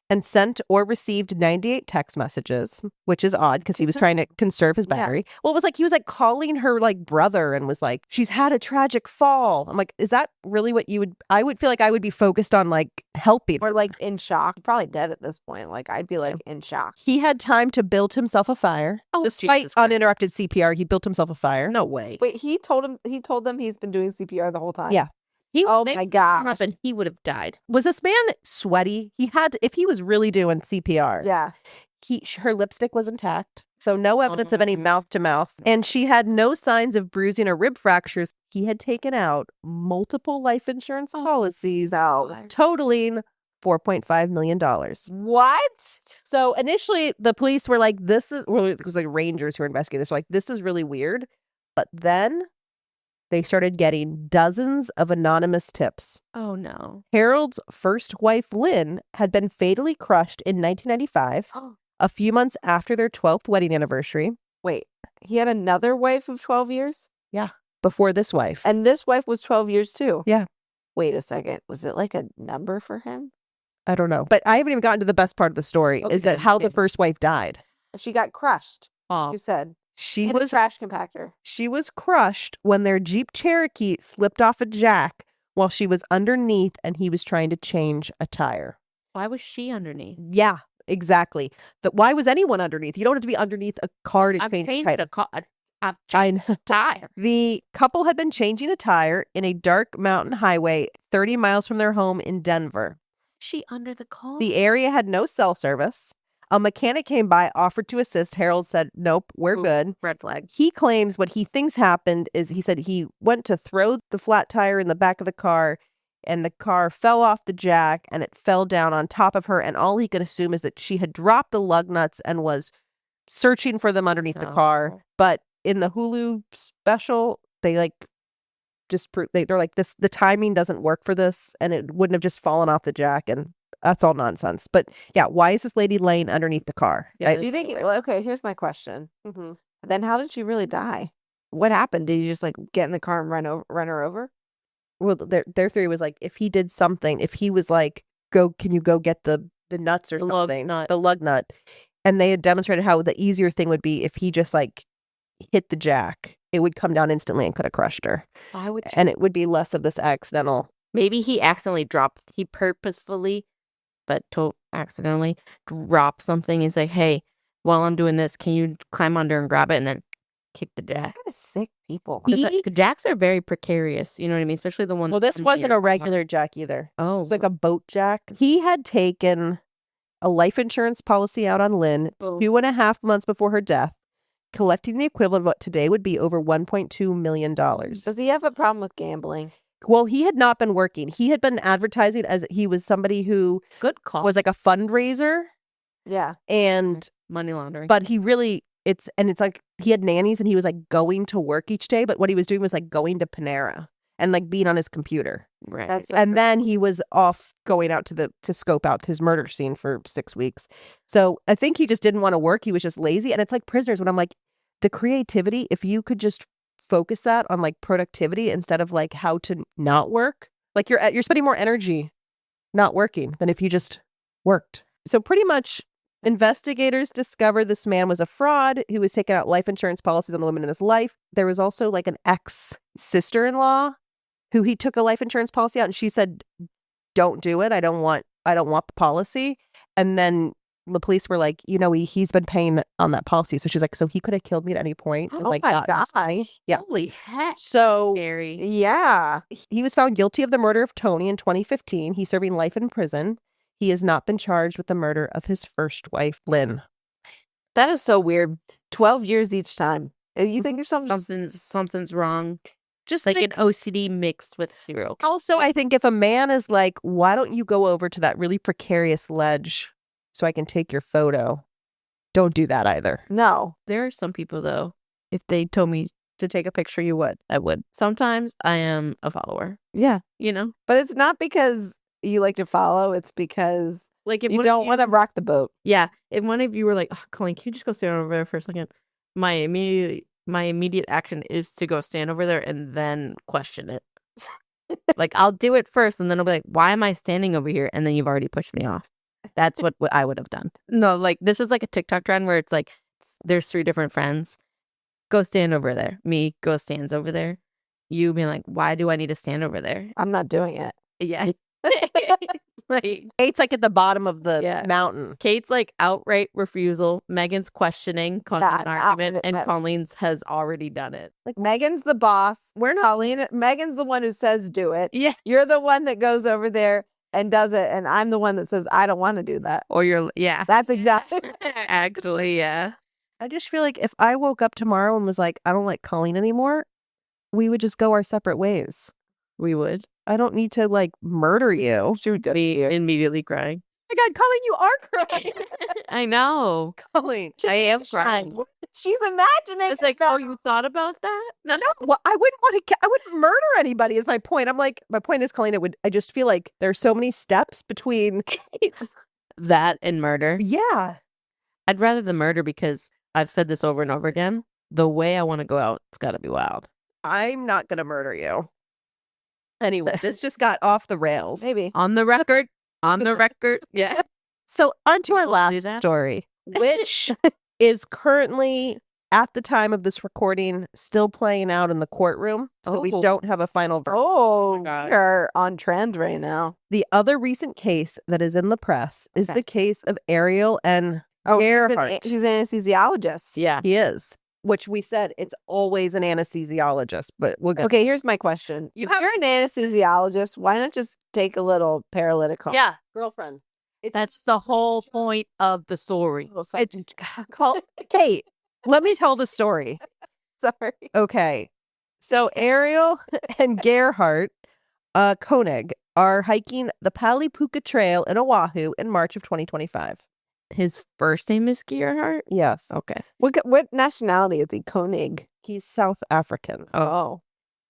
S3: and sent or received 98 text messages, which is odd because he was trying to conserve his
S2: Yeah.
S3: battery. Well, it was like he was like calling her like brother and was like, she's had a tragic fall. I'm like, is that really what you would? I would feel like I would be focused on like helping.
S2: Or like in shock. Probably dead at this point. Like I'd be like in shock.
S3: He had time to build himself a fire.
S1: Oh,
S3: Despite
S1: Jesus Christ.
S3: uninterrupted CPR, he built himself a fire.
S1: No way.
S2: Wait, he told them he's been doing CPR the whole time.
S3: Yeah.
S2: Oh
S1: maybe
S2: my gosh.
S1: happened, he would have died.
S3: Was this man sweaty? He had, if he was really doing CPR,
S2: Yeah.
S3: her lipstick was intact. So no evidence of any mouth to mouth. And she had no signs of bruising or rib fractures. He had taken out multiple life insurance policies, totaling $4.5 million.
S2: What?
S3: So initially the police were like, it was like rangers who were investigating this. Were like, this is really weird. But then they started getting dozens of anonymous tips.
S1: Oh no.
S3: Harold's first wife, Lynn, had been fatally crushed in 1995, a few months after their 12th wedding anniversary.
S2: Wait, he had another wife of 12 years?
S3: Yeah. Before this wife.
S2: And this wife was 12 years too?
S3: Yeah.
S2: Wait a second. Was it like a number for him?
S3: I don't know. But I haven't even gotten to the best part of the story, is that how the first wife died.
S2: She got crushed.
S1: Oh.
S2: You said.
S3: She
S2: Hit a
S3: was
S2: trash compactor.
S3: She was crushed when their Jeep Cherokee slipped off a jack while she was underneath and he was trying to change a tire.
S1: Why was she underneath?
S3: Yeah, exactly. Why was anyone underneath? You don't have to be underneath a car to
S1: I've
S3: change a
S1: changed
S3: tire.
S1: a car. I've changed a tire.
S3: The couple had been changing a tire in a dark mountain highway 30 miles from their home in Denver.
S1: She under the car?
S3: The area had no cell service. A mechanic came by, offered to assist. Harold said, nope, we're good.
S1: Red flag.
S3: He claims what he thinks happened is he said he went to throw the flat tire in the back of the car and the car fell off the jack and it fell down on top of her. And all he could assume is that she had dropped the lug nuts and was searching for them underneath the car. But in the Hulu special, they like just they're like this, the timing doesn't work for this and it wouldn't have just fallen off the jack. And that's all nonsense. But yeah, why is this lady laying underneath the car?
S2: Yeah, do you think, well, okay, here's my question. Then how did she really die? What happened? Did you just like get in the car and run her over?
S3: Well, their theory was like, if he did something, if he was like, can you go get the nuts or something, the lug nut. And they had demonstrated how the easier thing would be if he just like hit the jack, it would come down instantly and could have crushed her.
S1: Why would
S3: and it would be less of this accidental.
S1: Maybe he purposefully, but accidentally drop something. He's like, hey, while I'm doing this, can you climb under and grab it and then kick the jack?
S2: What a sick people.
S1: The jacks are very precarious. You know what I mean? Especially the ones.
S3: Well, this wasn't a regular jack either.
S1: Oh.
S3: It was like a boat jack. He had taken a life insurance policy out on Lynn 2.5 months before her death, collecting the equivalent of what today would be over $1.2 million.
S2: Does he have a problem with gambling?
S3: Well, he had not been working. He had been advertising as he was somebody who was like a fundraiser.
S2: Yeah.
S3: And
S1: money laundering.
S3: But he really, it's like he had nannies and he was like going to work each day. But what he was doing was like going to Panera and like being on his computer.
S1: Right.
S3: And then he was off going out to scope out his murder scene for 6 weeks. So I think he just didn't want to work. He was just lazy. And it's like prisoners when I'm like, the creativity, if you could just focus that on like productivity instead of like how to not work, like you're spending more energy not working than if you just worked. So pretty much investigators discovered this man was a fraud who was taking out life insurance policies on the women in his life. There was also like an ex-sister-in-law who he took a life insurance policy out and she said, don't do it. I don't want the policy. And then the police were like, he's been paying on that policy. So she's like, so he could have killed me at any point.
S2: Oh my gosh.
S3: Yeah.
S1: Holy heck.
S3: So
S1: scary.
S2: Yeah.
S3: He was found guilty of the murder of Tony in 2015. He's serving life in prison. He has not been charged with the murder of his first wife, Lynn.
S2: That is so weird. 12 years each time. You think there's
S1: something's wrong.
S3: Just
S1: like an OCD mixed with serial killer.
S3: Also, I think if a man is like, why don't you go over to that really precarious ledge so I can take your photo. Don't do that either.
S2: No.
S1: There are some people, though, if they told me
S3: To take a picture, you would.
S1: I would. Sometimes I am a follower,
S2: Yeah.
S1: you know?
S2: But it's not because you like to follow. It's because
S1: Like if
S2: you
S1: one of
S2: don't want to rock the boat.
S1: Yeah, if one of you were like, oh, Colleen, can you just go stand over there for a second? My immediate action is to go stand over there and then question it. Like, I'll do it first, and then I'll be like, why am I standing over here? And then you've already pushed me off. That's what I would have done. No, like, this is like a TikTok trend where it's like, there's 3 different friends. Go stand over there. Me, go stands over there. You being like, why do I need to stand over there?
S2: I'm not doing it.
S1: Yeah. Like,
S3: Kate's like at the bottom of the
S1: Yeah.
S3: mountain.
S1: Kate's like outright refusal. Megan's questioning, causing
S2: Yeah,
S1: an argument,
S2: outright-
S1: and Colleen's has already done it.
S2: Like Megan's the boss. We're not. Colleen, Megan's the one who says do it.
S1: Yeah.
S2: You're the one that goes over there and does it, and I'm the one that says I don't want to do that.
S1: Or you're, yeah.
S2: That's exactly.
S1: Actually, yeah.
S3: I just feel like if I woke up tomorrow and was like, I don't like Colleen anymore, we would just go our separate ways.
S1: We would.
S3: I don't need to like murder you.
S2: She would go.
S1: Be immediately crying.
S3: Oh my God, Colleen, you are crying.
S1: I know.
S3: Colleen.
S1: I am crying.
S2: She's imagining.
S1: It's like, oh, you thought about that? No.
S3: Well, I wouldn't murder anybody is my point. I'm like, my point is, Colleen, I just feel like there's so many steps between.
S1: That and murder.
S3: Yeah.
S1: I'd rather the murder because I've said this over and over again. The way I want to go out, it's got to be wild.
S3: I'm not going to murder you. Anyway, this just got off the rails.
S2: Maybe.
S1: On the record. On the record. Yeah.
S3: So on to our
S1: Do
S3: last
S1: that?
S3: story, which is currently, at the time of this recording, still playing out in the courtroom. So we
S1: Oh.
S3: don't have a final verdict.
S2: Oh,
S1: God.
S2: we're on trend right now.
S3: The other recent case that is in the press is
S2: Okay.
S3: the case of Ariel and
S2: Oh,
S3: Gerhardt.
S2: he's an anesthesiologist.
S1: Yeah.
S3: He is, which we said it's always an anesthesiologist, but we'll get
S2: Okay, here's my question.
S3: You
S2: If
S3: have-
S2: you're an anesthesiologist, why not just take a little paralytic home?
S3: Yeah, girlfriend.
S1: That's the whole point of the story.
S2: Oh, sorry.
S3: Call Kate. Let me tell the story.
S2: Sorry.
S3: Okay. So Ariel and Gerhardt Koenig are hiking the Palipuka Trail in Oahu in March of 2025.
S1: His first name is Gerhardt?
S3: Yes.
S1: Okay.
S2: What nationality is he? Koenig.
S3: He's South African.
S2: Oh.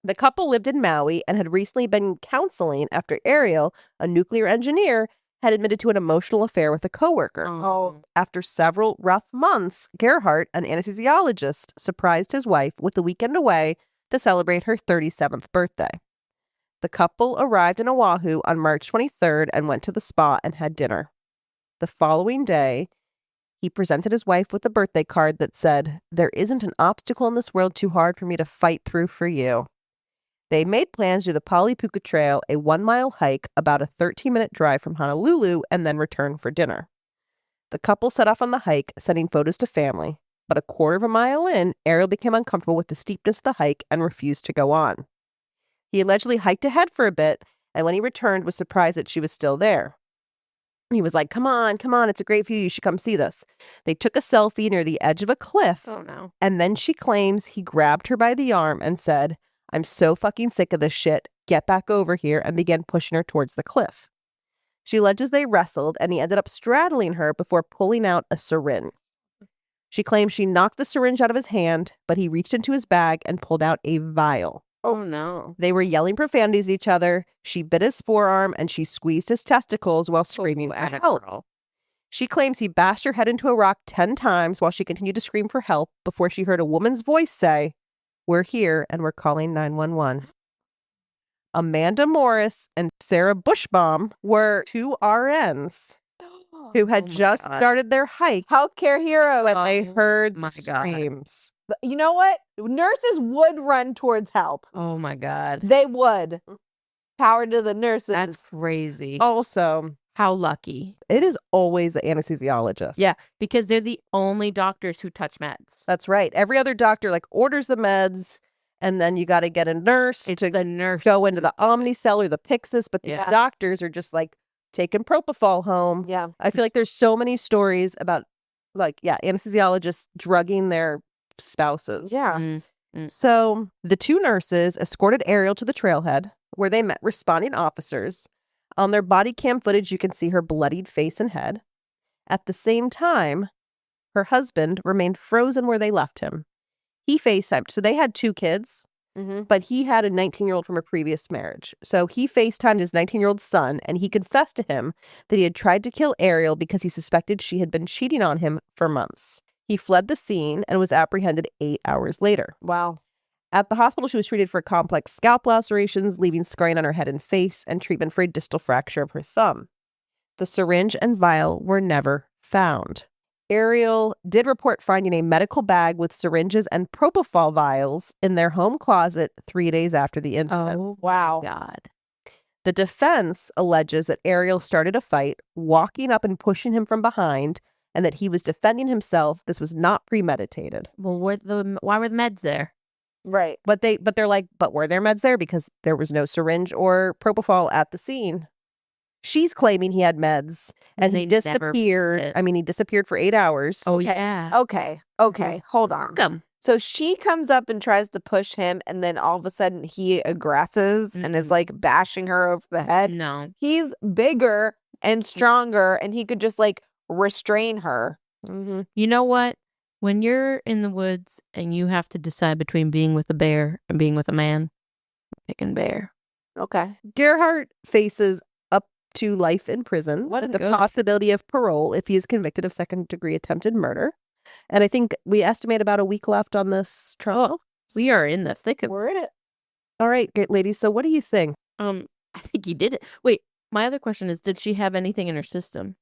S3: The couple lived in Maui and had recently been counseling after Ariel, a nuclear engineer, had admitted to an emotional affair with a coworker.
S2: Oh.
S3: After several rough months, Gerhardt, an anesthesiologist, surprised his wife with the weekend away to celebrate her 37th birthday. The couple arrived in Oahu on March 23rd and went to the spa and had dinner. The following day, he presented his wife with a birthday card that said, "There isn't an obstacle in this world too hard for me to fight through for you." They made plans to do the Palipuka Trail, a 1-mile hike, about a 13-minute drive from Honolulu, and then return for dinner. The couple set off on the hike, sending photos to family. But a quarter of a mile in, Ariel became uncomfortable with the steepness of the hike and refused to go on. He allegedly hiked ahead for a bit, and when he returned, was surprised that she was still there. He was like, come on, it's a great view. You should come see this. They took a selfie near the edge of a cliff,
S1: Oh, no.
S3: and then she claims he grabbed her by the arm and said, "I'm so fucking sick of this shit. Get back over here," and began pushing her towards the cliff. She alleges they wrestled, and he ended up straddling her before pulling out a syringe. She claims she knocked the syringe out of his hand, but he reached into his bag and pulled out a vial.
S1: Oh, no.
S3: They were yelling profanities at each other. She bit his forearm and she squeezed his testicles while screaming for help.
S1: Girl.
S3: She claims he bashed her head into a rock 10 times while she continued to scream for help before she heard a woman's voice say, "We're here and we're calling 911. Amanda Morris and Sarah Bushbaum were 2 RNs who had
S1: Oh my
S3: just
S1: God.
S3: started their hike
S2: Healthcare hero.
S3: when they heard
S1: my
S3: the
S1: God.
S3: screams.
S2: You know what? Nurses would run towards help.
S1: Oh, my God.
S2: They would. Power to the nurses.
S1: That's crazy.
S3: Also,
S1: How lucky.
S3: it is always the anesthesiologist.
S1: Yeah, because they're the only doctors who touch meds.
S3: That's right. Every other doctor orders the meds, and then you got to get a nurse
S1: It's
S3: to
S1: the nurse.
S3: go into the Omnicell or the Pyxis, but these
S1: Yeah.
S3: doctors are just taking propofol home.
S2: Yeah.
S3: I feel like there's so many stories about anesthesiologists drugging their spouses.
S2: Yeah.
S1: Mm.
S3: So the 2 nurses escorted Ariel to the trailhead where they met responding officers. On their body cam footage, you can see her bloodied face and head. At the same time, her husband remained frozen where they left him. He FaceTimed. So they had 2 kids, but he had a 19-year-old from a previous marriage. So he FaceTimed his 19-year-old son, and he confessed to him that he had tried to kill Ariel because he suspected she had been cheating on him for months. He fled the scene and was apprehended 8 hours later.
S2: Wow.
S3: At the hospital, she was treated for complex scalp lacerations, leaving scarring on her head and face, and treatment for a distal fracture of her thumb. The syringe and vial were never found. Ariel did report finding a medical bag with syringes and propofol vials in their home closet 3 days after the incident.
S1: Oh,
S2: Wow.
S1: God.
S3: The defense alleges that Ariel started a fight, walking up and pushing him from behind, and that he was defending himself. This was not premeditated.
S1: Well, why were the meds there?
S2: Right.
S3: But they're like, but were there meds there? Because there was no syringe or propofol at the scene. She's claiming he had meds and he
S1: They never
S3: disappeared.
S1: fit.
S3: I mean, he disappeared for 8 hours.
S1: Oh, yeah.
S2: Okay. Hold on.
S1: Come.
S2: So she comes up and tries to push him, and then all of a sudden he aggresses and is like bashing her over the head.
S1: No.
S2: He's bigger and stronger, and he could just like restrain her.
S3: Mm-hmm.
S1: You know what? When you're in the woods and you have to decide between being with a bear and being with a man, picking bear.
S2: Okay.
S3: Gerhardt faces up to life in prison
S2: What
S3: with
S2: a
S3: the
S2: good-
S3: possibility of parole if he is convicted of second-degree attempted murder. And I think we estimate about a week left on this trial.
S1: We are in the thick of.
S2: We're in it.
S3: All right, great ladies. So what do you think?
S1: I think he did it. Wait, my other question is, did she have anything in her system?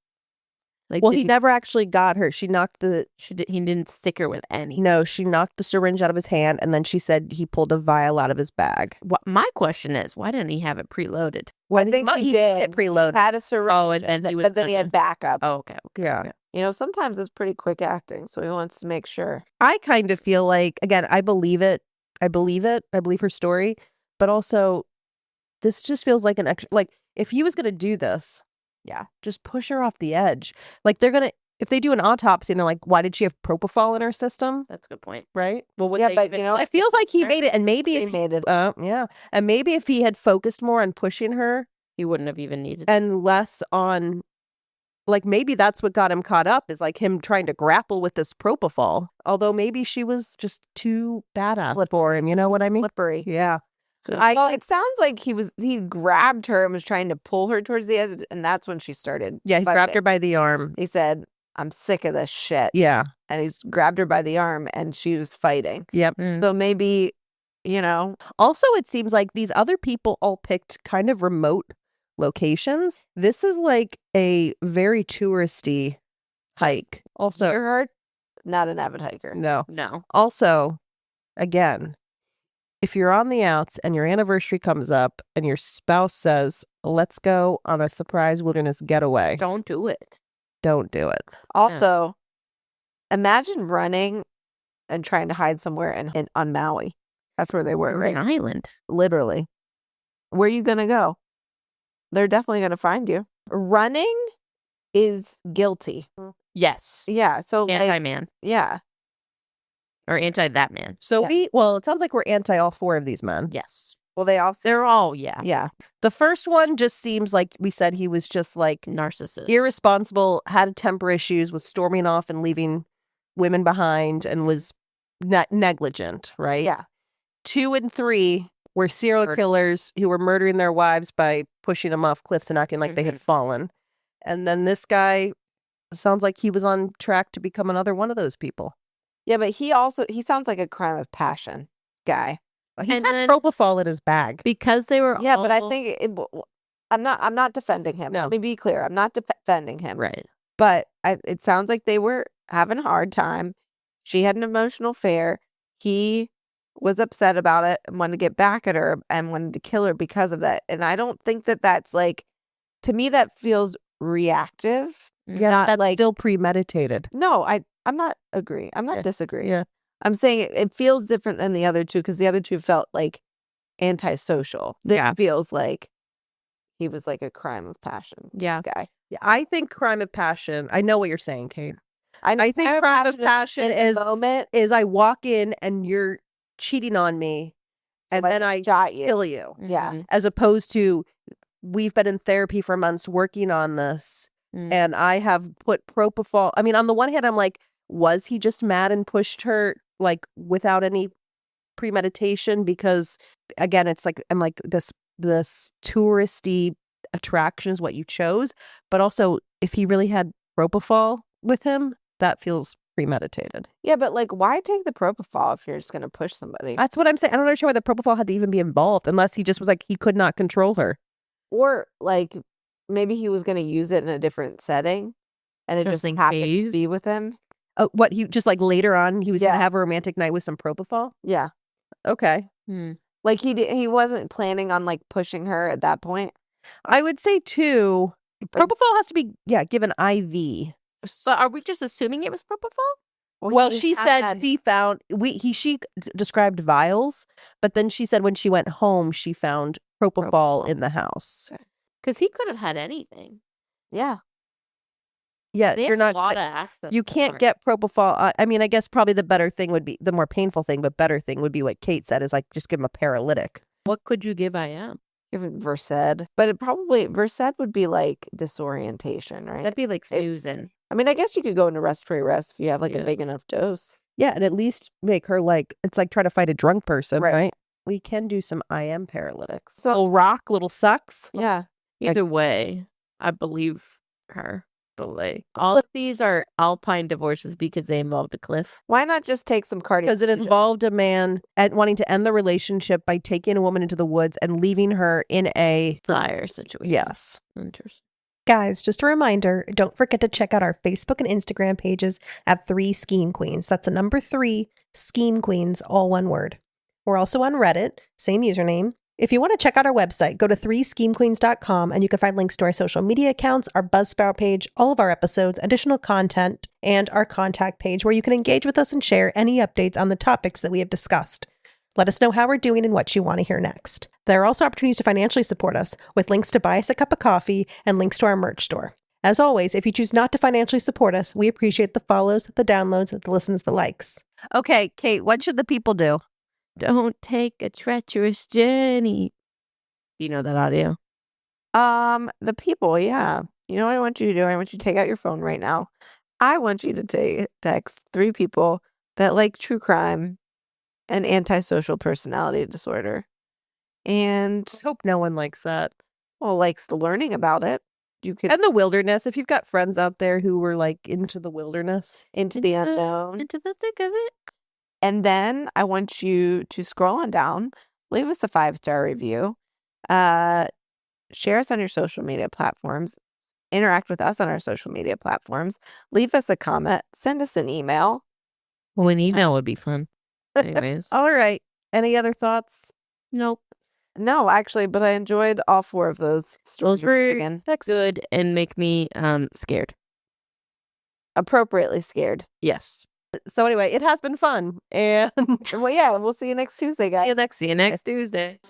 S1: Like,
S3: Well,
S1: did
S3: he never actually got her. She knocked
S1: he didn't stick her with any.
S3: No, she knocked the syringe out of his hand, and then she said he pulled a vial out of his bag.
S1: My question is, why didn't he have it preloaded?
S2: I think he did.
S3: It preloaded.
S2: Had a syringe.
S1: Oh, and then he was
S2: but then he had backup.
S1: Oh, okay.
S3: Yeah.
S2: You know, sometimes it's pretty quick acting, so he wants to make sure.
S3: I kind of feel like, again, I believe it. I believe her story. But also, this just feels like an extra, like, if he was going to do this, yeah, just push her off the edge. Like, if they do an autopsy and they're like, why did she have propofol in her system?
S1: That's a good point.
S3: Right?
S1: Well, would
S2: Yeah,
S1: they
S2: but,
S1: even
S2: you know,
S3: It feels like he made it. And maybe
S2: He
S3: if
S2: made it.
S3: yeah. And maybe if he had focused more on pushing her
S1: he wouldn't have even needed.
S3: and less on, like, maybe that's what got him caught up, is like him trying to grapple with this propofol. Although maybe she was just too badass for him. You know what I mean?
S2: Slippery.
S3: Yeah.
S2: Well, it sounds like he grabbed her and was trying to pull her towards the edge, and that's when she started.
S3: Yeah, he grabbed
S2: fighting.
S3: her by the arm.
S2: He said, "I'm sick of this shit."
S3: Yeah.
S2: And he's grabbed her by the arm, and she was fighting.
S3: Yep.
S2: So maybe, you know,
S3: Also, it seems like these other people all picked kind of remote locations. This is like a very touristy hike. Also,
S2: Gerhardt, not an avid hiker.
S3: no.
S1: No.
S3: Again, if you're on the outs and your anniversary comes up and your spouse says, let's go on a surprise wilderness getaway,
S1: Don't do it.
S3: don't do it.
S2: Also, imagine running and trying to hide somewhere on Maui. That's where they were,
S1: We're
S2: right?
S1: an island.
S2: Literally. Where are you going to go? They're definitely going to find you. Running is guilty.
S1: Yes.
S2: Yeah. So, like,
S1: Anti-man.
S2: yeah.
S1: Or anti-that man.
S3: So
S2: Yeah.
S3: it sounds like we're anti all 4 of these men.
S1: Yes.
S2: Well, they also,
S1: They're all, yeah.
S2: yeah.
S3: The first one just seems like we said he was just like
S1: Narcissist.
S3: irresponsible, had temper issues, was storming off and leaving women behind, and was negligent, right?
S2: Yeah.
S3: 2 and 3 were serial
S1: Murder.
S3: killers who were murdering their wives by pushing them off cliffs and acting like they had fallen. And then this guy sounds like he was on track to become another one of those people.
S2: Yeah, but he sounds like a crime of passion guy.
S3: He
S1: And
S3: had
S1: then-
S3: propofol in his bag.
S1: Because they were
S2: Yeah, but I
S1: all-
S2: think I'm not defending him.
S3: No.
S2: Let me be clear. I'm not defending him.
S1: Right.
S2: But it sounds like they were having a hard time. She had an emotional affair. He was upset about it and wanted to get back at her and wanted to kill her because of that. And I don't think that that's like, to me, that feels reactive.
S3: Yeah,
S2: not
S3: that's
S2: like,
S3: still premeditated.
S2: no, I'm not agree. I'm not
S3: Yeah.
S2: disagree.
S3: Yeah.
S2: I'm saying it feels different than the other two because the other two felt like antisocial. This
S1: Yeah.
S2: feels like he was like a crime of passion
S1: Yeah.
S2: guy.
S3: Yeah, I think crime of passion. I know what you're saying, Kate.
S2: I
S3: think crime of
S2: is
S3: passion
S2: in the
S3: is-
S2: moment,
S3: Is I walk in and you're cheating on me, and
S2: so
S3: then I
S2: shot you.
S3: kill you.
S2: Yeah.
S1: Mhm.
S3: As opposed to, we've been in therapy for months working on this. And I have put propofol. I mean, on the one hand, I'm like, was he just mad and pushed her like without any premeditation? Because again, it's like, I'm like, this touristy attraction is what you chose. But also, if he really had propofol with him, that feels premeditated.
S2: Yeah, but like, why take the propofol if you're just going to push somebody?
S3: That's what I'm saying. I don't understand why the propofol had to even be involved unless he just was like, he could not control her.
S2: Or like, maybe he was going to use it in a different setting and it just happened to be with him.
S3: Oh, what, he just like later on, he was going to have a romantic night with some propofol?
S2: Yeah.
S3: Okay.
S2: Like he wasn't planning on like pushing her at that point.
S3: I would say too, propofol has to be, given IV.
S1: But are we just assuming it was propofol?
S3: Well, she said she found she described vials, but then she said when she went home, she found propofol in the house.
S1: Because he could have had anything.
S2: Yeah.
S3: Yeah,
S1: They
S3: you're
S1: have
S3: not.
S1: a lot of access.
S3: You can't get propofol. I mean, I guess probably the better thing would be the more painful thing, but better thing would be what Kate said is like just give him a paralytic.
S1: What could you give IM?
S2: Give him Versed, but it probably Versed would be like disorientation, right?
S1: That'd be like snoozing.
S2: I mean, I guess you could go into rest-free rest if you have like a big enough dose.
S3: Yeah, and at least make her like, it's like try to fight a drunk person, right? We can do some IM paralytics.
S2: So
S3: little rock, little sucks.
S2: Yeah.
S1: Either way, I believe her. All of these are Alpine divorces because they involved a cliff.
S2: Why not just take some cardio?
S3: Because it involved a man wanting to end the relationship by taking a woman into the woods and leaving her in a
S1: dire situation.
S3: Yes.
S1: Interesting.
S4: Guys, just a reminder, don't forget to check out our Facebook and Instagram pages at 3 Scheme Queens. That's the number 3 Scheme Queens, all one word. We're also on Reddit, same username. If you want to check out our website, go to 3schemequeens.com and you can find links to our social media accounts, our Buzzsprout page, all of our episodes, additional content, and our contact page where you can engage with us and share any updates on the topics that we have discussed. Let us know how we're doing and what you want to hear next. There are also opportunities to financially support us with links to buy us a cup of coffee and links to our merch store. As always, if you choose not to financially support us, we appreciate the follows, the downloads, the listens, the likes.
S3: Okay, Kate, what should the people do?
S1: Don't take a treacherous journey. You know that audio?
S2: The people, yeah. You know what I want you to do? I want you to take out your phone right now. I want you to text 3 people that like true crime and antisocial personality disorder. And
S3: I hope no one likes that.
S2: Well, likes the learning about it. You could
S3: And the wilderness. If you've got friends out there who were like into the wilderness.
S2: into the unknown.
S1: Into the thick of it.
S2: And then I want you to scroll on down, leave us a 5-star review, share us on your social media platforms, interact with us on our social media platforms, leave us a comment, send us an email.
S1: Well, an email would be fun. Anyways.
S3: All right. Any other thoughts?
S1: Nope.
S2: No, actually, but I enjoyed all 4 of those stories.
S1: Those were
S2: again.
S1: good and make me scared.
S2: Appropriately scared.
S1: Yes.
S3: So anyway, it has been fun. And
S2: Well, yeah, we'll see you next Tuesday, guys.
S1: See you next Tuesday.